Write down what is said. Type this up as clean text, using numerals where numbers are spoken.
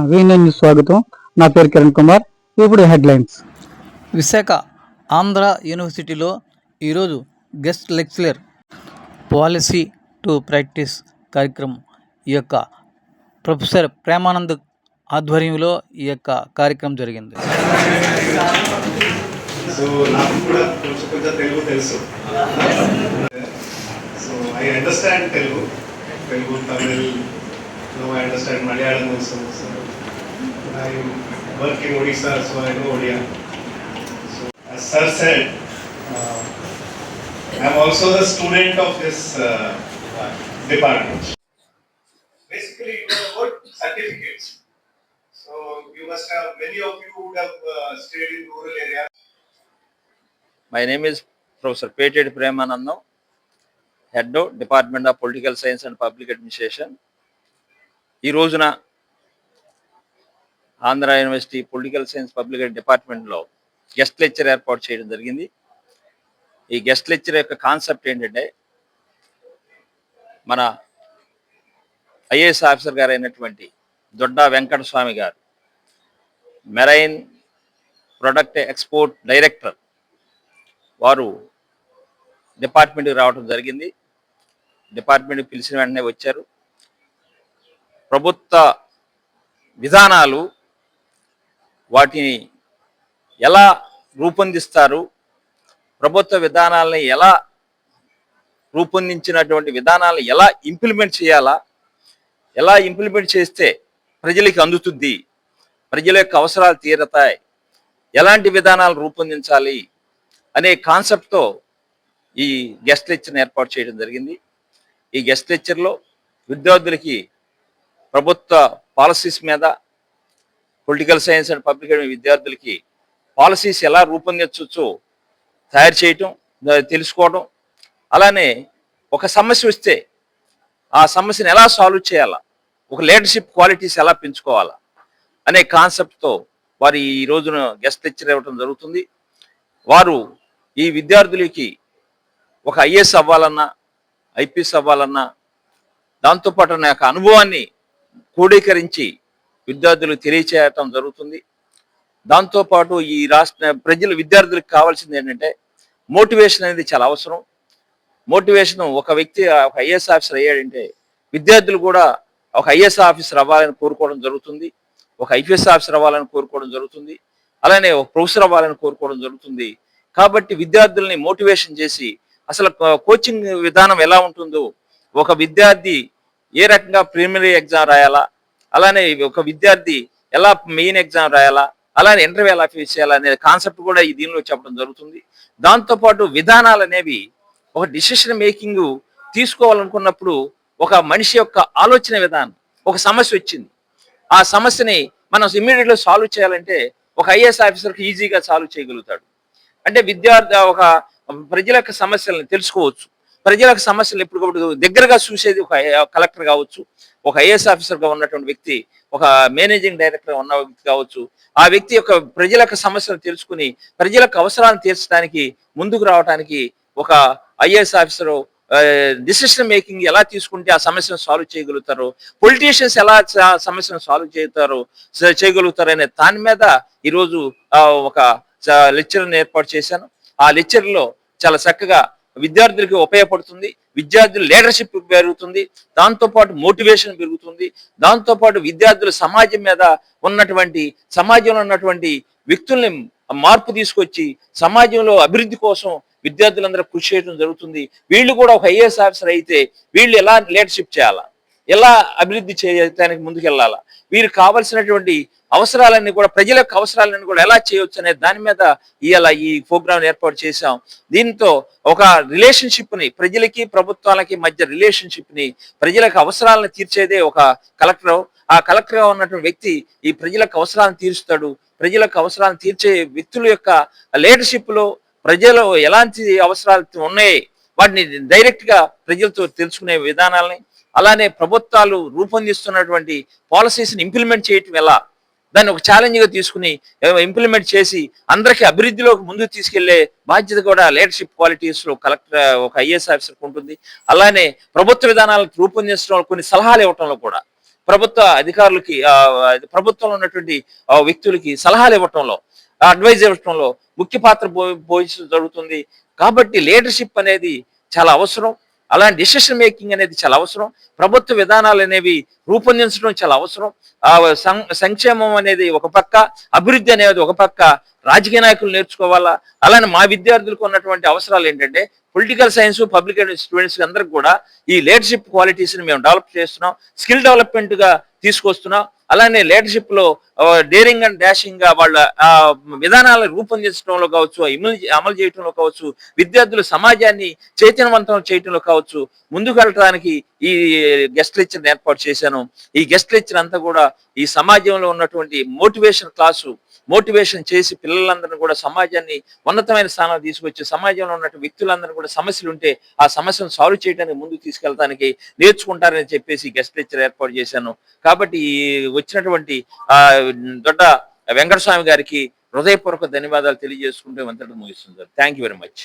వీణ్ణి స్వాగతం. నా పేరు కిరణ్ కుమార్. ఇప్పుడు హెడ్లైన్స్. విశాఖ ఆంధ్ర యూనివర్సిటీలో ఈరోజు guest lecturer policy to practice కార్యక్రమం ఈ యొక్క ప్రొఫెసర్ ప్రేమానంద్ ఆధ్వర్యంలో ఈ యొక్క కార్యక్రమం జరిగింది. సో నాకు కూడా కొంచెం తెలుగు తెలుసు. So I understand Telugu, Tamil. No, I understand Malayalam also. So I work in Odisha, so I know Odia. So as sir said, I am also the student of this department. Basically, you have got certificates. So you must have, many of you would have stayed in rural areas. My name is Professor P.T. Premanandam, Head of Department of Political Science and Public Administration. ఈ రోజున Andhra university political science public డిపార్ట్మెంట్లో guest lecture ఏర్పాటు చేయడం జరిగింది. ఈ guest lecture యొక్క concept ఏంటంటే, మన ఐఏఎస్ ఆఫీసర్ గారు అయినటువంటి దొడ్డా వెంకటస్వామి గారు, మెరైన్ ప్రొడక్ట్ ఎక్స్పోర్ట్ డైరెక్టర్, వారు డిపార్ట్మెంట్కి రావడం జరిగింది. డిపార్ట్మెంట్కి పిలిచిన వెంటనే వచ్చారు. ప్రభుత్వ విధానాలు వాటిని ఎలా రూపొందిస్తారు, ప్రభుత్వ విధానాలని ఎలా రూపొందించినటువంటి విధానాలను ఎలా ఇంప్లిమెంట్ చేయాలా, ఎలా ఇంప్లిమెంట్ చేస్తే ప్రజలకి అందుతుంది, ప్రజల యొక్క అవసరాలు తీరతాయి, ఎలాంటి విధానాలు రూపొందించాలి అనే కాన్సెప్ట్తో ఈ గెస్ట్ లెక్చర్ని ఏర్పాటు చేయడం జరిగింది. ఈ గెస్ట్ లెక్చర్లో విద్యార్థులకి ప్రభుత్వ పాలసీస్ మీద, పొలిటికల్ సైన్స్ అండ్ పబ్లిక్ విద్యార్థులకి పాలసీస్ ఎలా రూపొందించవచ్చో తయారు చేయటం, తెలుసుకోవడం, అలానే ఒక సమస్య వస్తే ఆ సమస్యను ఎలా సాల్వ్ చేయాలా, ఒక లీడర్షిప్ క్వాలిటీస్ ఎలా పెంచుకోవాలా అనే కాన్సెప్ట్తో వారు ఈ రోజున గెస్ట్ లెక్చర్ ఇవ్వడం జరుగుతుంది. వారు ఈ విద్యార్థులకి ఒక ఐఏఎస్ అవ్వాలన్నా, ఐపీఎస్ అవ్వాలన్నా, దాంతోపాటు నా యొక్క అనుభవాన్ని క్రోడీకరించి విద్యార్థులకు తెలియచేయటం జరుగుతుంది. దాంతోపాటు ఈ రాష్ట్ర విద్యార్థులకు కావాల్సింది ఏంటంటే, మోటివేషన్ అనేది చాలా అవసరం. మోటివేషన్, ఒక వ్యక్తి ఒక ఐఏఎస్ ఆఫీసర్ అయ్యాడంటే విద్యార్థులు కూడా ఒక ఐఏఎస్ ఆఫీసర్ అవ్వాలని కోరుకోవడం జరుగుతుంది, ఒక ఐపీఎస్ ఆఫీసర్ అవ్వాలని కోరుకోవడం జరుగుతుంది, అలానే ఒక ప్రొఫెసర్ అవ్వాలని కోరుకోవడం జరుగుతుంది. కాబట్టి విద్యార్థుల్ని మోటివేషన్ చేసి, అసలు కోచింగ్ విధానం ఎలా ఉంటుందో, ఒక విద్యార్థి ఏ రకంగా ప్రిలిమినరీ ఎగ్జామ్ రాయాలా, అలానే ఒక విద్యార్థి ఎలా మెయిన్ ఎగ్జామ్ రాయాలా, అలానే ఇంటర్వ్యూ ఎలా ఫేస్ చేయాలా అనే కాన్సెప్ట్ కూడా ఈ దీనిలో చెప్పడం జరుగుతుంది. దాంతోపాటు విధానాలు అనేవి, ఒక డిసిషన్ మేకింగ్ తీసుకోవాలనుకున్నప్పుడు ఒక మనిషి యొక్క ఆలోచన విధానం, ఒక సమస్య వచ్చింది, ఆ సమస్యని మనం ఇమ్మీడియట్గా సాల్వ్ చేయాలంటే ఒక ఐఏఎస్ ఆఫీసర్కి ఈజీగా సాల్వ్ చేయగలుగుతాడు. అంటే విద్యార్థి ఒక ప్రజల యొక్క సమస్యలను తెలుసుకోవచ్చు, ప్రజలకు సమస్యలు ఎప్పటికప్పుడు దగ్గరగా చూసేది ఒక కలెక్టర్ కావచ్చు, ఒక ఐఏఎస్ ఆఫీసర్గా ఉన్నటువంటి వ్యక్తి, ఒక మేనేజింగ్ డైరెక్టర్గా ఉన్న వ్యక్తి కావచ్చు. ఆ వ్యక్తి యొక్క ప్రజల యొక్క సమస్యలు తెలుసుకుని ప్రజలకు అవసరాలను తీర్చడానికి ముందుకు రావడానికి ఒక ఐఏఎస్ ఆఫీసరు డిసిషన్ మేకింగ్ ఎలా తీసుకుంటే ఆ సమస్యను సాల్వ్ చేయగలుగుతారు, పొలిటీషియన్స్ ఎలా సమస్యను సాల్వ్ చేయగలుగుతారు అనే దాని మీద ఈరోజు ఒక లెక్చర్ని ఏర్పాటు చేశాను. ఆ లెక్చర్లో చాలా చక్కగా విద్యార్థులకి ఉపయోగపడుతుంది, విద్యార్థుల లీడర్షిప్ పెరుగుతుంది, దాంతోపాటు మోటివేషన్ పెరుగుతుంది, దాంతోపాటు విద్యార్థుల సమాజంలో ఉన్నటువంటి వ్యక్తుల్ని మార్పు తీసుకొచ్చి సమాజంలో అభివృద్ధి కోసం విద్యార్థులందరూ కృషి చేయడం జరుగుతుంది. వీళ్ళు కూడా ఒక ఐఏఎస్ ఆఫీసర్ అయితే వీళ్ళు ఎలా లీడర్షిప్ చేయాలా, ఎలా అభివృద్ధి చేయడానికి ముందుకెళ్ళాలా, వీరికి కావాల్సినటువంటి అవసరాలన్నీ కూడా, ప్రజల యొక్క అవసరాలన్నీ కూడా ఎలా చేయవచ్చు అనే దాని మీద ఇవాళ ఈ ప్రోగ్రామ్ ఏర్పాటు చేశాం. దీంతో ఒక రిలేషన్షిప్ని, ప్రజలకి ప్రభుత్వాలకి మధ్య రిలేషన్షిప్ని, ప్రజలకు అవసరాలను తీర్చేదే ఒక కలెక్టర్. ఆ కలెక్టర్గా ఉన్నటువంటి వ్యక్తి ఈ ప్రజలకు అవసరాలను తీరుస్తాడు. ప్రజలకు అవసరాలను తీర్చే వ్యక్తుల యొక్క లీడర్షిప్లో ప్రజలు ఎలాంటి అవసరాలు ఉన్నాయి వాటిని డైరెక్ట్గా ప్రజలతో తెలుసుకునే విధానాలని, అలానే ప్రభుత్వాలు రూపొందిస్తున్నటువంటి పాలసీస్ని ఇంప్లిమెంట్ చేయటం ఎలా, దాన్ని ఒక ఛాలెంజ్ గా తీసుకుని ఇంప్లిమెంట్ చేసి అందరికీ అభివృద్ధిలోకి ముందుకు తీసుకెళ్లే బాధ్యత కూడా లీడర్షిప్ క్వాలిటీస్ లో కలెక్టర్ ఒక ఐఏఎస్ ఆఫీసర్ ఉంటుంది. అలానే ప్రభుత్వ విధానాలను రూపొందించడంలో కొన్ని సలహాలు ఇవ్వటంలో కూడా ప్రభుత్వ అధికారులకి ప్రభుత్వంలో ఉన్నటువంటి వ్యక్తులకి సలహాలు ఇవ్వటంలో అడ్వైజ్ ఇవ్వటంలో ముఖ్య పాత్ర పోషించడం జరుగుతుంది. కాబట్టి లీడర్షిప్ అనేది చాలా అవసరం. అలాంటి డిసిషన్ మేకింగ్ అనేది చాలా అవసరం. ప్రభుత్వ విధానాలు అనేవి రూపొందించడం చాలా అవసరం. సంక్షేమం అనేది ఒక పక్క, అభివృద్ధి అనేది ఒక పక్క రాజకీయ నాయకులు నేర్చుకోవాలా. అలానే మా విద్యార్థులకు ఉన్నటువంటి అవసరాలు ఏంటంటే పొలిటికల్ సైన్స్, పబ్లిక్ స్టూడెంట్స్ అందరికి కూడా ఈ లీడర్షిప్ క్వాలిటీస్ ని మేము డెవలప్ చేస్తున్నాం, స్కిల్ డెవలప్మెంట్ గా తీసుకొస్తున్నాం. అలానే లీడర్షిప్ లో డేరింగ్ అండ్ డాషింగ్ గా వాళ్ళ విధానాలను రూపొందించడంలో కావచ్చు, అమలు చేయడంలో కావచ్చు, విద్యార్థులు సమాజాన్ని చైతన్యవంతం చేయడంలో కావచ్చు, ముందుకు వెళ్ళడానికి ఈ గెస్ట్ లెక్చర్ ఏర్పాటు చేశాను. ఈ గెస్ట్ లెక్చర్ అంతా కూడా ఈ సమాజంలో ఉన్నటువంటి మోటివేషన్ చేసి పిల్లలందరినీ కూడా సమాజాన్ని ఉన్నతమైన స్థానాలు తీసుకొచ్చి సమాజంలో ఉన్నటువంటి వ్యక్తులందరూ కూడా సమస్యలు ఉంటే ఆ సమస్యను సాల్వ్ చేయడానికి ముందుకు తీసుకెళ్ళడానికి నేర్చుకుంటారని చెప్పేసి గెస్ట్ లెక్చర్ ఏర్పాటు చేశాను. కాబట్టి వచ్చినటువంటి దొడ్డ వెంకటస్వామి గారికి హృదయపూర్వక ధన్యవాదాలు తెలియజేసుకుంటూ అంతటా ముగిస్తుంది. Thank you very much.